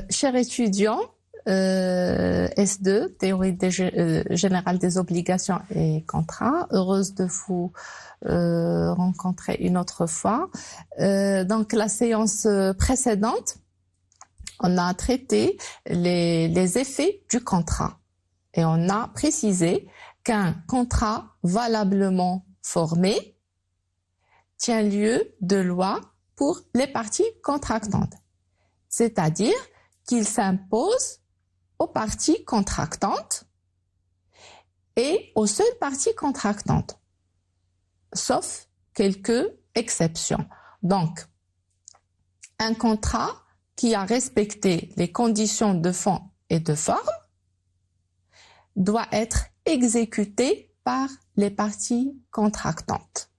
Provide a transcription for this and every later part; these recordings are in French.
Chers étudiants, S2, théorie générale des obligations et contrats, heureuse de vous rencontrer une autre fois. Donc la séance précédente, on a traité les effets du contrat et on a précisé qu'un contrat valablement formé tient lieu de loi pour les parties contractantes, c'est-à-dire qu'il s'impose aux parties contractantes et aux seules parties contractantes, sauf quelques exceptions. Donc, un contrat qui a respecté les conditions de fond et de forme doit être exécuté par les parties contractantes.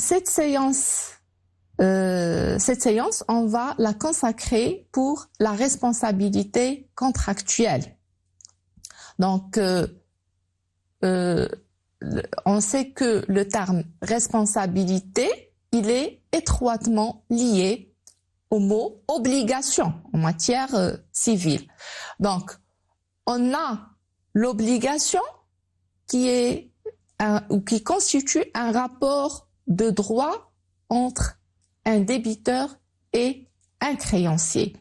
Cette séance, on va la consacrer pour la responsabilité contractuelle. Donc, on sait que le terme responsabilité, il est étroitement lié au mot obligation en matière civile. Donc, on a l'obligation qui constitue un rapport de droit entre un débiteur et un créancier.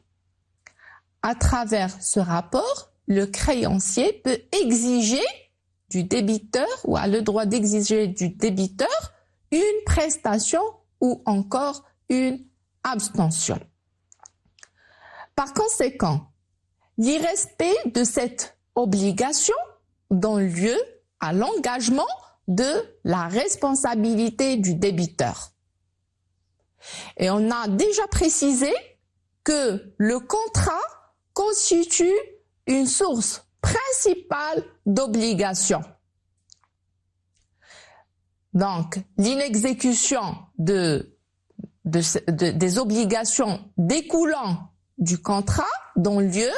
À travers ce rapport, le créancier peut exiger du débiteur ou a le droit d'exiger du débiteur une prestation ou encore une abstention. Par conséquent, l'irrespect de cette obligation donne lieu à l'engagement de la responsabilité du débiteur. Et on a déjà précisé que le contrat constitue une source principale d'obligation. Donc, l'inexécution des obligations découlant du contrat donne lieu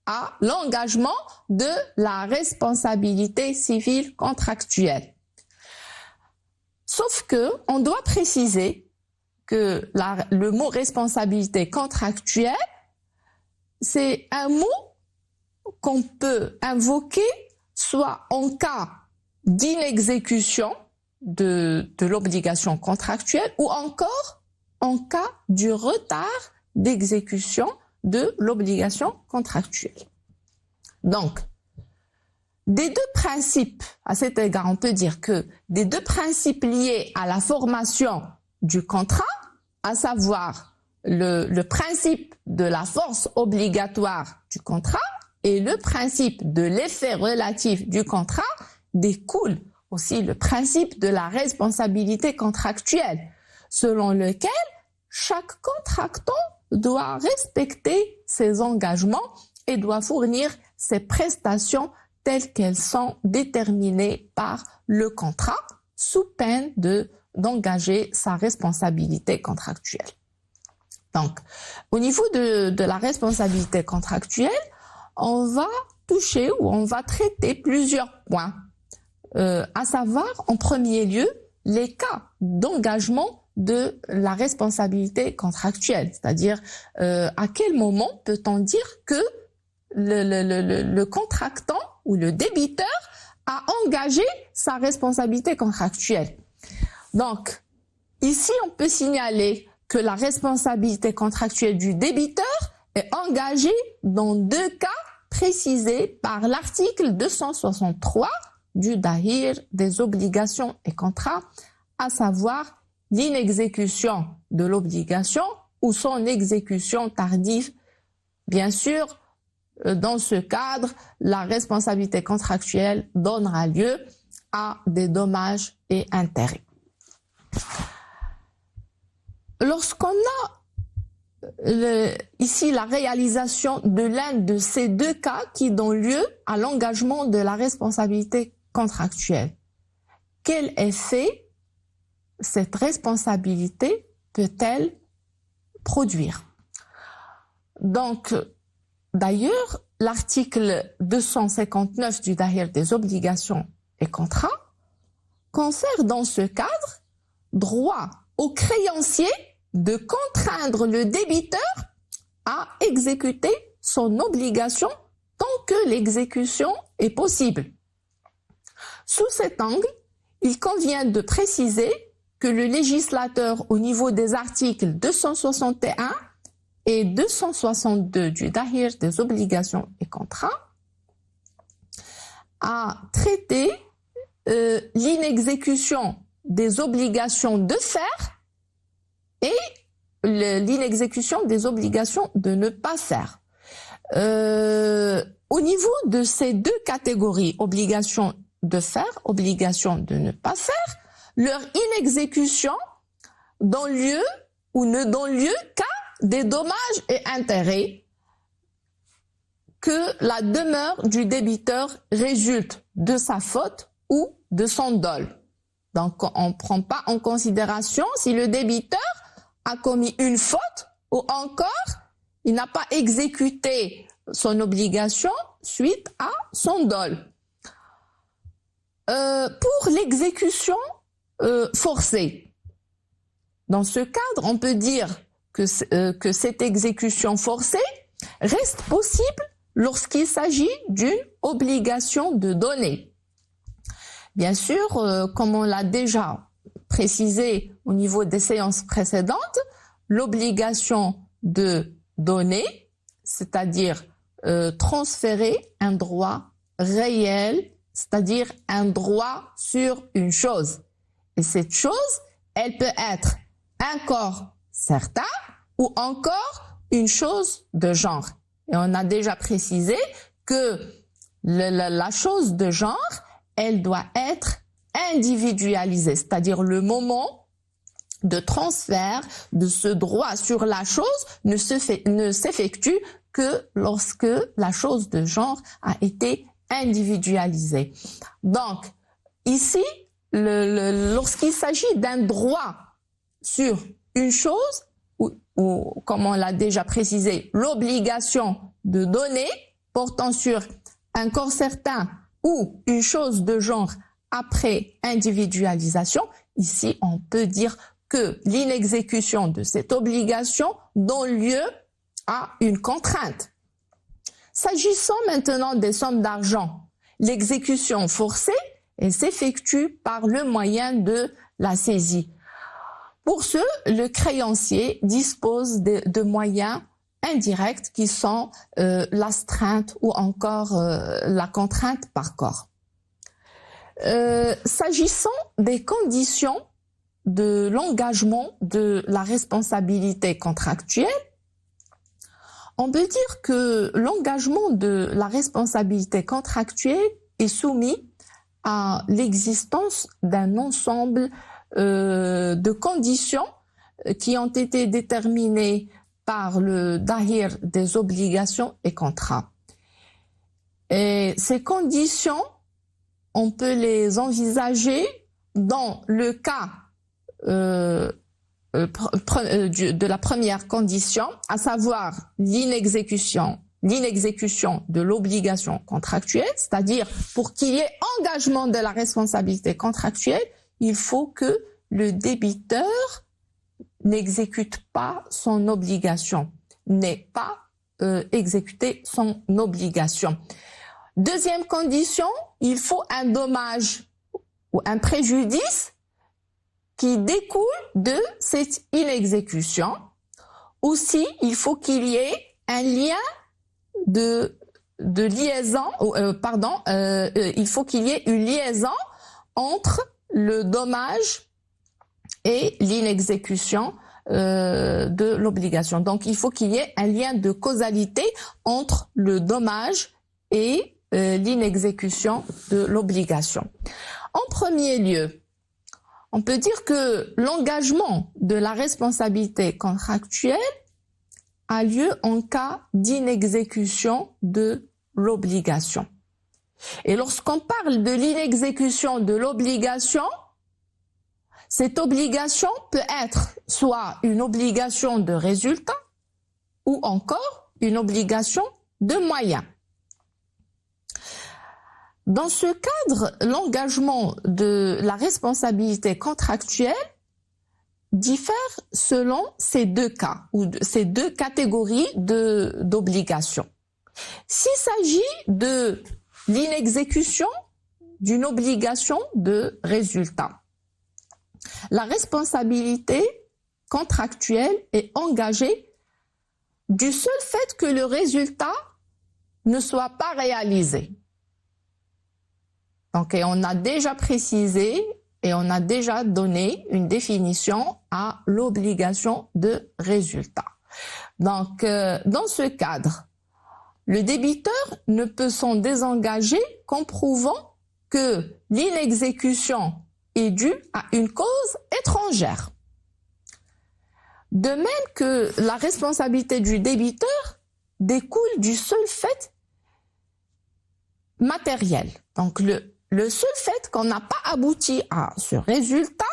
à l'engagement de la responsabilité civile contractuelle. Sauf que on doit préciser que le mot responsabilité contractuelle, c'est un mot qu'on peut invoquer soit en cas d'inexécution de l'obligation contractuelle ou encore en cas du retard d'exécution de l'obligation contractuelle. Donc, des deux principes, à cet égard, on peut dire que des deux principes liés à la formation du contrat, à savoir le principe de la force obligatoire du contrat et le principe de l'effet relatif du contrat, découle aussi le principe de la responsabilité contractuelle, selon lequel chaque contractant doit respecter ses engagements et doit fournir ses prestations telles qu'elles sont déterminées par le contrat, sous peine d'engager sa responsabilité contractuelle. Donc, au niveau de la responsabilité contractuelle, on va toucher ou on va traiter plusieurs points, à savoir, en premier lieu, les cas d'engagement de la responsabilité contractuelle, c'est-à-dire à quel moment peut-on dire que le contractant ou le débiteur a engagé sa responsabilité contractuelle. Donc, ici, on peut signaler que la responsabilité contractuelle du débiteur est engagée dans deux cas précisés par l'article 263 du Dahir des obligations et contrats, à savoir l'inexécution de l'obligation ou son exécution tardive. Bien sûr, dans ce cadre, la responsabilité contractuelle donnera lieu à des dommages et intérêts. Lorsqu'on a ici la réalisation de l'un de ces deux cas qui donnent lieu à l'engagement de la responsabilité contractuelle, quel effet cette responsabilité peut-elle produire? Donc, d'ailleurs, l'article 259 du Dahir des obligations et contrats confère dans ce cadre droit au créancier de contraindre le débiteur à exécuter son obligation tant que l'exécution est possible. Sous cet angle, il convient de préciser que le législateur, au niveau des articles 261 et 262 du Dahir des obligations et contrats, a traité l'inexécution des obligations de faire et l'inexécution des obligations de ne pas faire. Au niveau de ces deux catégories, obligation de faire, obligation de ne pas faire, leur inexécution donne lieu ou ne donne lieu qu'à des dommages et intérêts que la demeure du débiteur résulte de sa faute ou de son dol. Donc, on ne prend pas en considération si le débiteur a commis une faute ou encore il n'a pas exécuté son obligation suite à son dol. Pour l'exécution forcée, dans ce cadre, on peut dire que cette exécution forcée reste possible lorsqu'il s'agit d'une obligation de donner. Bien sûr, comme on l'a déjà précisé au niveau des séances précédentes, l'obligation de donner, c'est-à-dire transférer un droit réel, c'est-à-dire un droit sur une chose. Et cette chose, elle peut être un corps certain ou encore une chose de genre. Et on a déjà précisé que la chose de genre, elle doit être individualisée, c'est-à-dire le moment de transfert de ce droit sur la chose ne s'effectue que lorsque la chose de genre a été individualisée. Donc, ici, lorsqu'il s'agit d'un droit sur une chose, ou comme on l'a déjà précisé, l'obligation de donner portant sur un corps certain ou une chose de genre après individualisation, ici on peut dire que l'inexécution de cette obligation donne lieu à une contrainte. S'agissant maintenant des sommes d'argent, l'exécution forcée, elle s'effectue par le moyen de la saisie. Pour ce, le créancier dispose de moyens indirects qui sont l'astreinte ou encore la contrainte par corps. S'agissant des conditions de l'engagement de la responsabilité contractuelle, on peut dire que l'engagement de la responsabilité contractuelle est soumis à l'existence d'un ensemble de conditions qui ont été déterminées par le Dahir des obligations et contrats. Et ces conditions, on peut les envisager dans le cas de la première condition, à savoir l'inexécution de l'obligation contractuelle, c'est-à-dire pour qu'il y ait engagement de la responsabilité contractuelle, il faut que le débiteur n'exécute pas son obligation, n'ait pas exécuté son obligation. Deuxième condition, il faut un dommage ou un préjudice qui découle de cette inexécution. Aussi, il faut qu'il y ait un lien de liaison, il faut qu'il y ait une liaison entre le dommage et l'inexécution de l'obligation. Donc, il faut qu'il y ait un lien de causalité entre le dommage et l'inexécution de l'obligation. En premier lieu, on peut dire que l'engagement de la responsabilité contractuelle a lieu en cas d'inexécution de l'obligation. Et lorsqu'on parle de l'inexécution de l'obligation, cette obligation peut être soit une obligation de résultat ou encore une obligation de moyens. Dans ce cadre, l'engagement de la responsabilité contractuelle diffère selon ces deux cas, ou ces deux catégories d'obligations. S'il s'agit de l'inexécution d'une obligation de résultat, la responsabilité contractuelle est engagée du seul fait que le résultat ne soit pas réalisé. Donc, et on a déjà précisé et on a déjà donné une définition à l'obligation de résultat. Donc, dans ce cadre, le débiteur ne peut s'en désengager qu'en prouvant que l'inexécution est due à une cause étrangère. De même que la responsabilité du débiteur découle du seul fait matériel. Donc, le seul fait qu'on n'a pas abouti à ce résultat,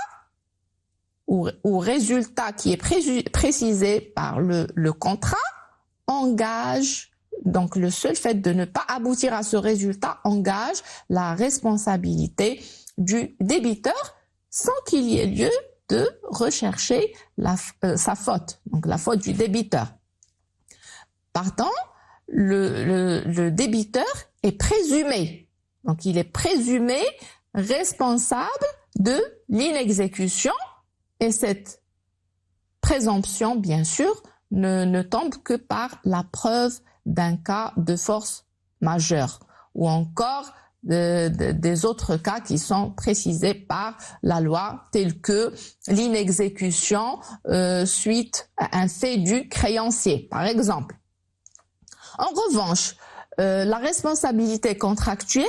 ou résultat qui est précisé par le contrat, engage, donc le seul fait de ne pas aboutir à ce résultat engage la responsabilité du débiteur sans qu'il y ait lieu de rechercher sa faute, donc la faute du débiteur. Partant, le débiteur est présumé, donc il est présumé responsable de l'inexécution, et cette présomption, bien sûr, ne tombe que par la preuve d'un cas de force majeure, ou encore des autres cas qui sont précisés par la loi, tels que l'inexécution suite à un fait du créancier, par exemple. En revanche, la responsabilité contractuelle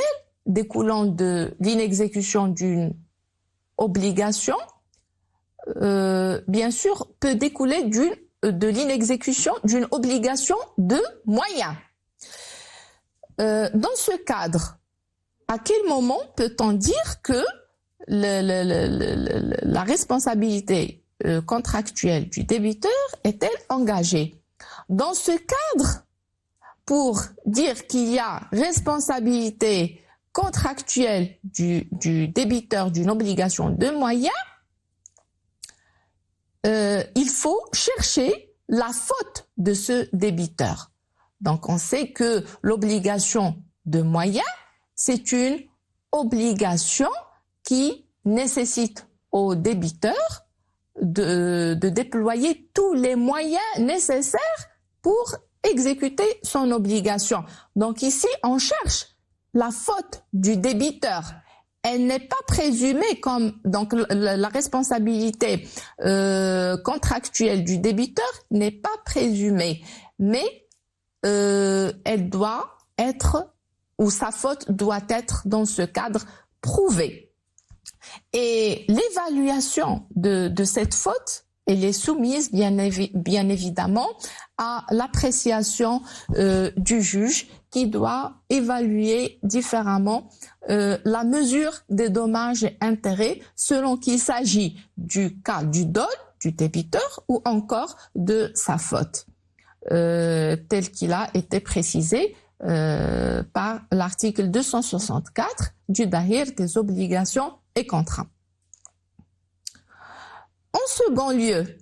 découlant de l'inexécution d'une obligation, bien sûr, peut découler de l'inexécution d'une obligation de moyens. Dans ce cadre, à quel moment peut-on dire que la responsabilité contractuelle du débiteur est-elle engagée? Dans ce cadre, pour dire qu'il y a responsabilité contractuelle du débiteur d'une obligation de moyens, il faut chercher la faute de ce débiteur. Donc, on sait que l'obligation de moyens, c'est une obligation qui nécessite au débiteur de déployer tous les moyens nécessaires pour exécuter son obligation. Donc ici, on cherche la faute du débiteur. Elle n'est pas présumée comme, donc la responsabilité contractuelle du débiteur n'est pas présumée, mais elle doit être, ou sa faute doit être dans ce cadre prouvée. Et l'évaluation de cette faute, elle est soumise bien évidemment à l'appréciation du juge qui doit évaluer différemment la mesure des dommages et intérêts selon qu'il s'agit du cas du dol du débiteur ou encore de sa faute, tel qu'il a été précisé par l'article 264 du Dahir des obligations et contrats. En second lieu,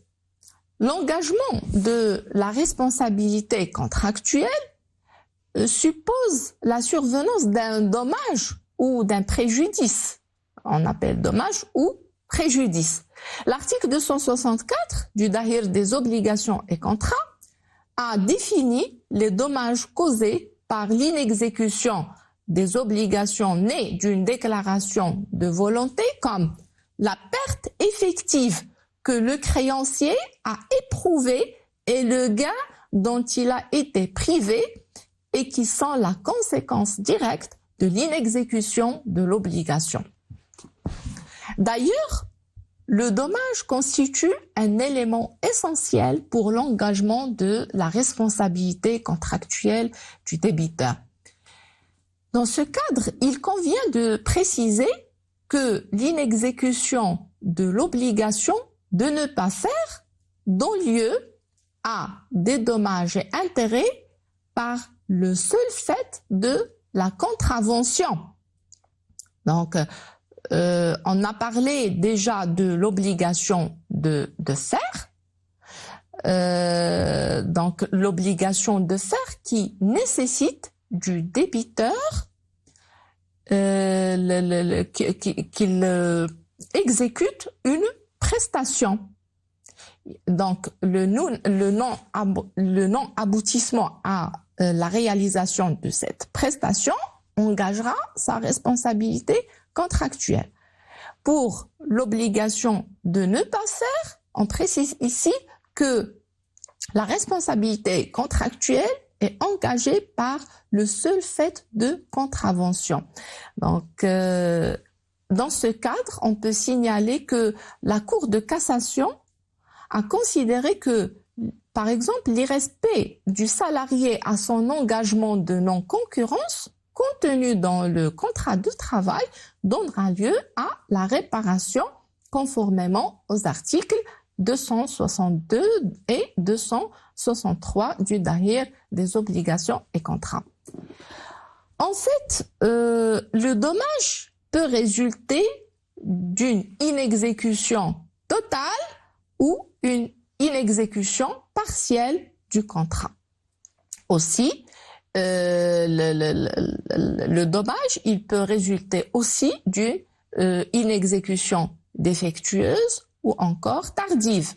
l'engagement de la responsabilité contractuelle suppose la survenance d'un dommage ou d'un préjudice. On appelle dommage ou préjudice. L'article 264 du Dahir des obligations et contrats a défini les dommages causés par l'inexécution des obligations nées d'une déclaration de volonté comme la perte effective que le créancier a éprouvé et le gain dont il a été privé et qui sont la conséquence directe de l'inexécution de l'obligation. D'ailleurs, le dommage constitue un élément essentiel pour l'engagement de la responsabilité contractuelle du débiteur. Dans ce cadre, il convient de préciser que l'inexécution de l'obligation de ne pas faire donne lieu à des dommages et intérêts par le seul fait de la contravention. Donc, on a parlé déjà de l'obligation de faire. Donc, l'obligation de faire qui nécessite du débiteur qu'il exécute une prestation. Donc, le non-aboutissement à la réalisation de cette prestation engagera sa responsabilité contractuelle. Pour l'obligation de ne pas faire, on précise ici que la responsabilité contractuelle est engagée par le seul fait de contravention. Donc, dans ce cadre, on peut signaler que la Cour de cassation a considéré que, par exemple, l'irrespect du salarié à son engagement de non-concurrence contenu dans le contrat de travail donnera lieu à la réparation conformément aux articles 262 et 263 du Dahir des obligations et contrats. En fait, le dommage peut résulter d'une inexécution totale ou une inexécution partielle du contrat. Aussi, le dommage, il peut résulter aussi d'une inexécution défectueuse ou encore tardive.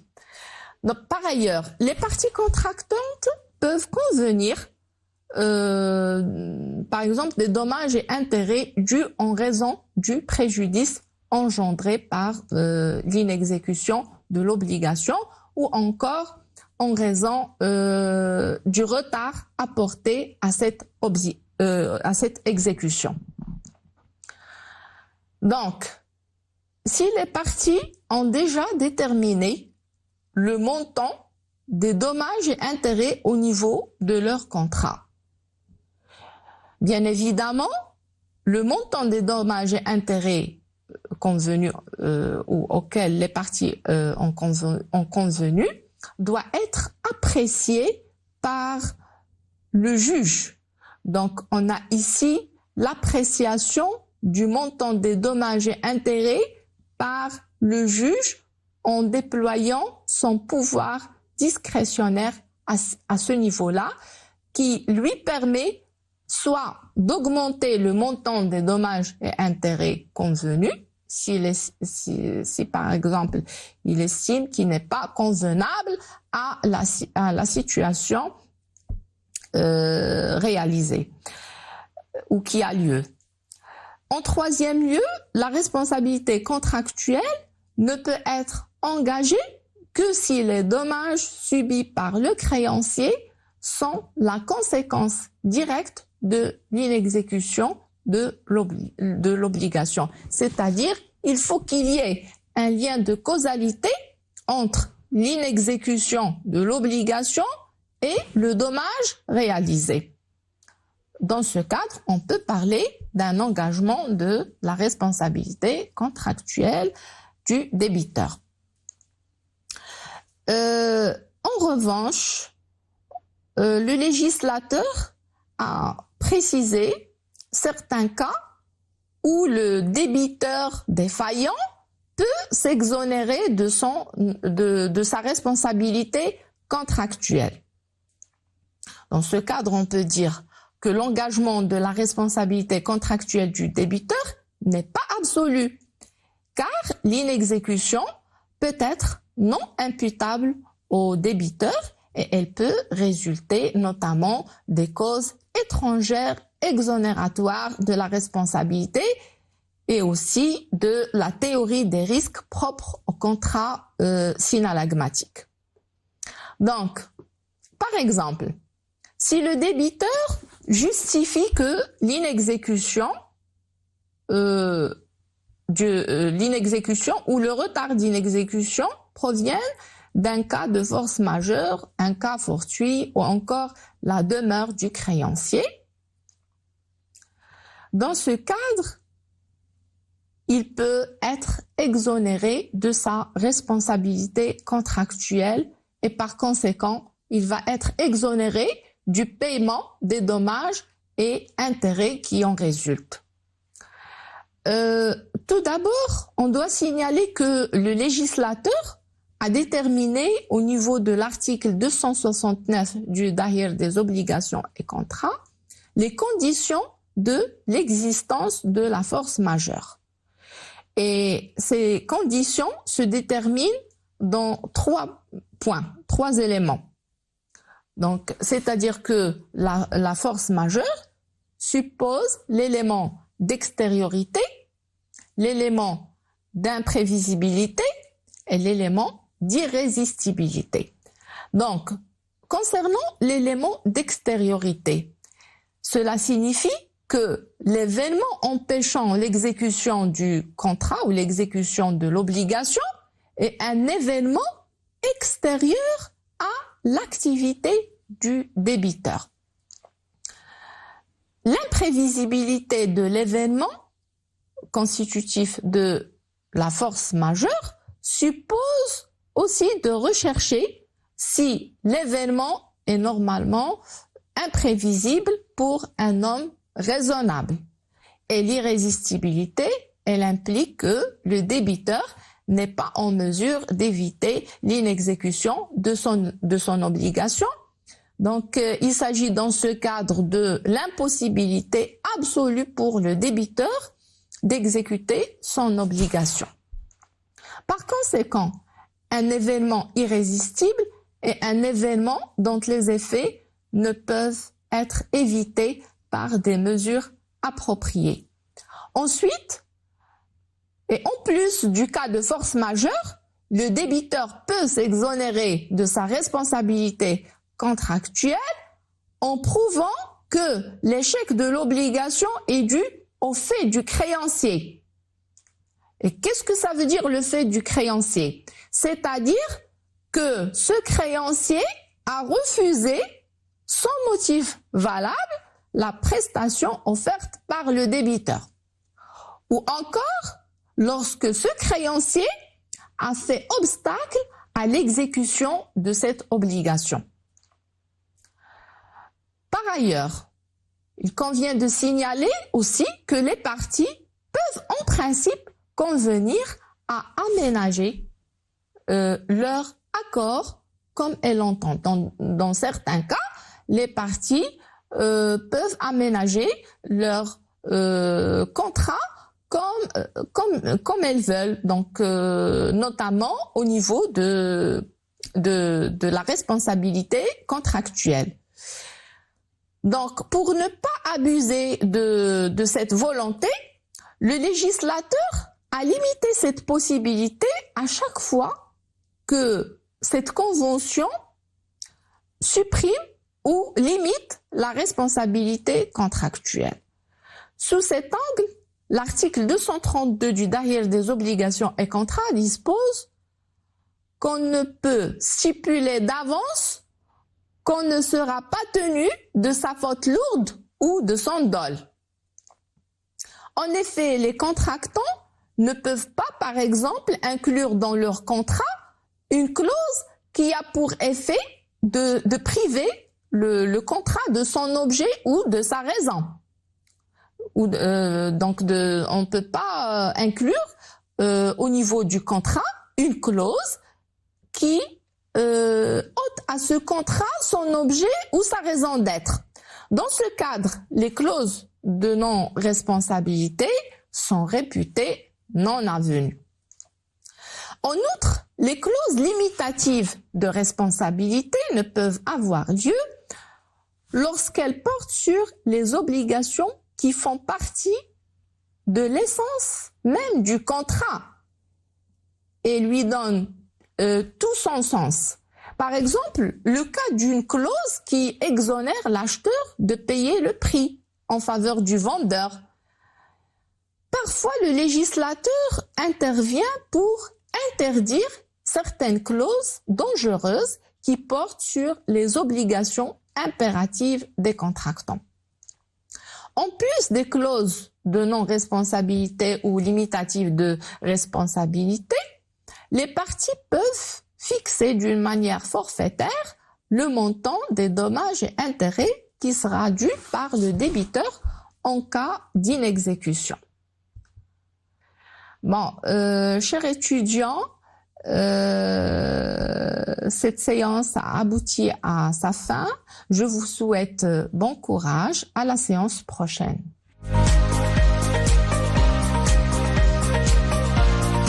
Donc, par ailleurs, les parties contractantes peuvent convenir, par exemple, des dommages et intérêts dus en raison du préjudice engendré par l'inexécution de l'obligation ou encore en raison du retard apporté à cette exécution. Donc, si les parties ont déjà déterminé le montant des dommages et intérêts au niveau de leur contrat, bien évidemment, le montant des dommages et intérêts convenus ou auxquels les parties ont convenu doit être apprécié par le juge. Donc, on a ici l'appréciation du montant des dommages et intérêts par le juge en déployant son pouvoir discrétionnaire à ce niveau-là, qui lui permet soit d'augmenter le montant des dommages et intérêts convenus, si par exemple il estime qu'il n'est pas convenable à la situation réalisée ou qui a lieu. En troisième lieu, la responsabilité contractuelle ne peut être engagée que si les dommages subis par le créancier sont la conséquence directe de l'inexécution de l'obligation. C'est-à-dire, il faut qu'il y ait un lien de causalité entre l'inexécution de l'obligation et le dommage réalisé. Dans ce cadre, on peut parler d'un engagement de la responsabilité contractuelle du débiteur. En revanche, le législateur a précisé certains cas où le débiteur défaillant peut s'exonérer de sa responsabilité contractuelle. Dans ce cadre, on peut dire que l'engagement de la responsabilité contractuelle du débiteur n'est pas absolu, car l'inexécution peut être non imputable au débiteur et elle peut résulter notamment des causes étrangères exonératoire de la responsabilité et aussi de la théorie des risques propres au contrat synalagmatique. Donc, par exemple, si le débiteur justifie que l'inexécution ou le retard d'inexécution proviennent d'un cas de force majeure, un cas fortuit ou encore la demeure du créancier, dans ce cadre, il peut être exonéré de sa responsabilité contractuelle et par conséquent, il va être exonéré du paiement des dommages et intérêts qui en résultent. Tout d'abord, on doit signaler que le législateur à déterminer au niveau de l'article 269 du Dahir des obligations et contrats les conditions de l'existence de la force majeure. Et ces conditions se déterminent dans 3 points, 3 éléments. Donc, c'est-à-dire que la force majeure suppose l'élément d'extériorité, l'élément d'imprévisibilité et l'élément d'irrésistibilité. Donc, concernant l'élément d'extériorité, cela signifie que l'événement empêchant l'exécution du contrat ou l'exécution de l'obligation est un événement extérieur à l'activité du débiteur. L'imprévisibilité de l'événement constitutif de la force majeure suppose aussi de rechercher si l'événement est normalement imprévisible pour un homme raisonnable. Et l'irrésistibilité, elle implique que le débiteur n'est pas en mesure d'éviter l'inexécution de son obligation. Donc, il s'agit dans ce cadre de l'impossibilité absolue pour le débiteur d'exécuter son obligation. Par conséquent, un événement irrésistible est un événement dont les effets ne peuvent être évités par des mesures appropriées. Ensuite, et en plus du cas de force majeure, le débiteur peut s'exonérer de sa responsabilité contractuelle en prouvant que l'échec de l'obligation est dû au fait du créancier. Et qu'est-ce que ça veut dire le fait du créancier? C'est-à-dire que ce créancier a refusé, sans motif valable, la prestation offerte par le débiteur. Ou encore, lorsque ce créancier a fait obstacle à l'exécution de cette obligation. Par ailleurs, il convient de signaler aussi que les parties peuvent en principe convenir à aménager leur accord comme elles l'entendent. Dans certains cas, les parties peuvent aménager leur contrat comme elles veulent, donc notamment au niveau de la responsabilité contractuelle. Donc, pour ne pas abuser de cette volonté, le législateur a limité cette possibilité à chaque fois que cette convention supprime ou limite la responsabilité contractuelle. Sous cet angle, l'article 232 du Dahir des obligations et contrats dispose qu'on ne peut stipuler d'avance qu'on ne sera pas tenu de sa faute lourde ou de son dol. En effet, les contractants ne peuvent pas, par exemple, inclure dans leur contrat une clause qui a pour effet de priver le contrat de son objet ou de sa raison. Donc, on ne peut pas inclure au niveau du contrat une clause qui ôte à ce contrat son objet ou sa raison d'être. Dans ce cadre, les clauses de non-responsabilité sont réputées non avenues. En outre, les clauses limitatives de responsabilité ne peuvent avoir lieu lorsqu'elles portent sur les obligations qui font partie de l'essence même du contrat et lui donnent tout son sens. Par exemple, le cas d'une clause qui exonère l'acheteur de payer le prix en faveur du vendeur. Parfois, le législateur intervient pour interdire certaines clauses dangereuses qui portent sur les obligations impératives des contractants. En plus des clauses de non-responsabilité ou limitatives de responsabilité, les parties peuvent fixer d'une manière forfaitaire le montant des dommages et intérêts qui sera dû par le débiteur en cas d'inexécution. Bon, chers étudiants, cette séance a abouti à sa fin. Je vous souhaite bon courage. À la séance prochaine.